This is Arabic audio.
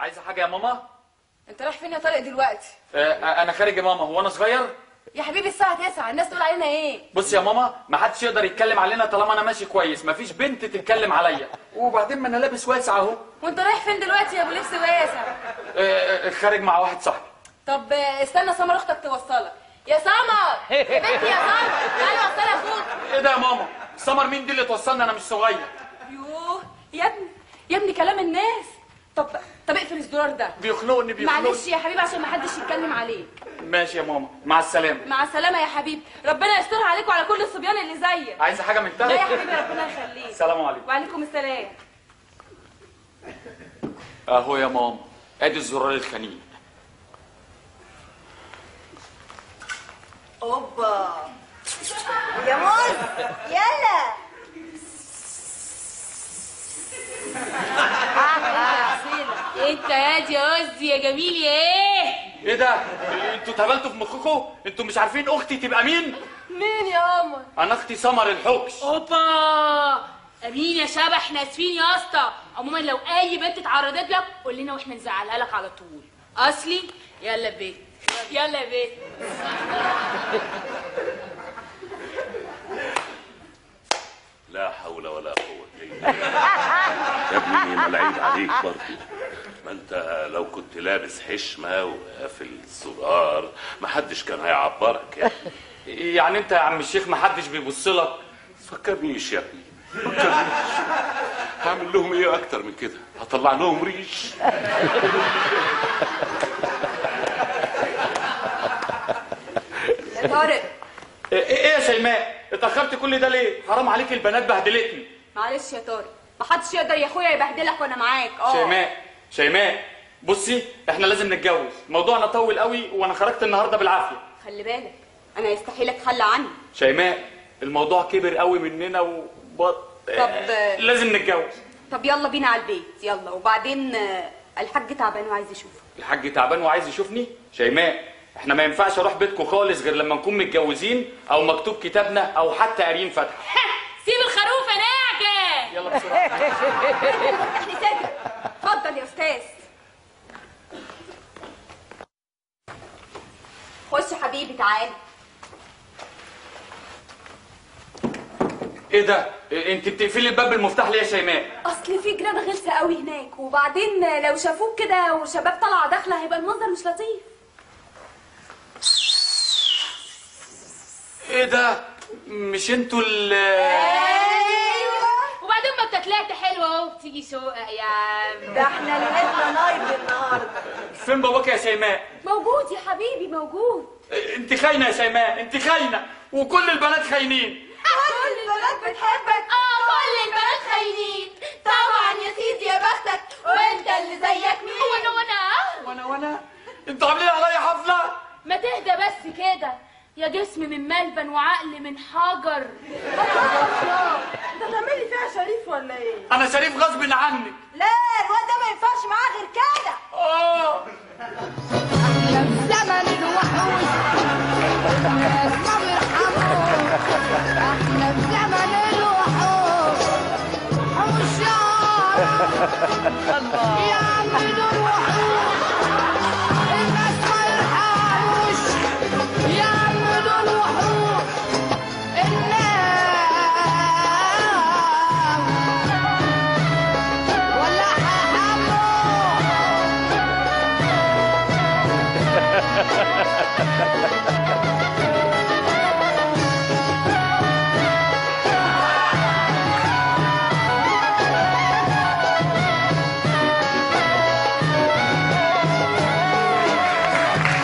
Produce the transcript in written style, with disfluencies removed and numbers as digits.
عايزه حاجه يا ماما؟ انت رايح فين يا طارق دلوقتي؟ انا خارج يا ماما. هو انا صغير؟ يا حبيبي الساعه 9، الناس تقول علينا ايه؟ بص يا ماما، ما حدش يقدر يتكلم علينا طالما انا ماشي كويس. مفيش بنت تتكلم عليا، وبعدين ما انا لابس واسع اهو. وانت رايح فين دلوقتي يا ابو لبس واسع؟ خارج مع واحد صاحبي. طب استنى سمر اختك توصلك. يا سمر يا بنتي يا سمر، تعالي وصلي اخوك. ايه ده يا ماما؟ سمر مين دي اللي توصلنا؟ انا مش صغير. يوه يا ابني كلام الناس. طب اقفل الزرار ده، بيخنقني. معلش يا حبيبي عشان ما حدش يتكلم عليك. ماشي يا ماما، مع السلامه. مع السلامه يا حبيبي، ربنا يسترها عليك وعلى كل الصبيان اللي زيك. عايزه حاجه من تحت؟ لا يا حبيبي ربنا يخليك. السلام عليكم. وعليكم السلام. اهو يا ماما، ادي الزرار الخنيق. اوبا يا موز يلا. انت يا دي عزي يا جميل يا ايه ده؟ انتوا اتهبلتوا في مخكم؟ انتوا مش عارفين اختي تبقى مين؟ مين يا قمر؟ انا اختي سمر الحكش. اوبا امين يا شبح، احنا اسفين يا اسطى. عموما لو اي بنت اتعرضت لك قول لنا واحنا نزعلها لك على طول. اصلي يلا بيت يلا بيت. لا حول ولا قوة إلا بالله. يا ابني ما العيب عليك برضه. ما انت لو كنت لابس حشمة وقافل الزرار محدش كان هيعبرك يعني انت يا عم الشيخ محدش بيبص لك؟ فكرنيش يا ابني، فكرنيش. هعمل لهم ايه اكتر من كده؟ هطلع لهم ريش. يا طارق. ايه يا شيماء؟ اتأخرت كل ده ليه؟ حرام عليك، البنات بهدلتني. معلش يا طارق، محدش يقدر يا اخويا يبهدلك وانا معاك. شيماء بصي، احنا لازم نتجوز. موضوعنا طول قوي وانا خرجت النهارده بالعافيه. خلي بالك انا يستحيل اتخلى عني. شيماء الموضوع كبر قوي مننا طب لازم نتجوز. طب يلا بينا على البيت يلا. وبعدين الحاج تعبان وعايز يشوفك. الحاج تعبان وعايز يشوفني؟ شيماء احنا ما ينفعش اروح بيتكم خالص غير لما نكون متجوزين او مكتوب كتابنا او حتى قاريين فاتحه. سيب الخروف يا ناجي. يلا بسرعه. افتح لي سكه. اتفضل يا استاذ. خش يا حبيبي تعالى. ايه ده؟ انت بتقفلي الباب بالمفتاح ليه يا شيماء؟ اصل في جراد غلسه قوي هناك، وبعدين لو شافوك كده وشباب طالعه داخله هيبقى المنظر مش لطيف. ايه ده؟ مش انتوا ايوه. وبعدين ما انت طلعت حلوه اهو، تيجي شقق يا عم. ده احنا ليلتنا نايت النهارده. فين باباك يا شيماء؟ موجود يا حبيبي موجود. انت خاينه يا شيماء، انت خاينه، وكل البنات خاينين. كل البنات بتحبك. كل البنات خاينين طبعا يا سيدي. يا بختك وانت اللي زيك مين؟ وانا انتوا عاملين عليا حفله. ما تهدى بس كده يا جسم من ملبن وعقل من حجر. انت تعملي فيها شريف ولا ايه؟ انا شريف غصب عنك. لا الواد ده ما ينفعش معاه غير كده. احنا في زمن الوحوش الناس ما بيرحموا. احنا في زمن الوحوش حوش يا عم دول وحوش الناس ما يرحموش. يا عم دول وحوش الناس ولا حمو.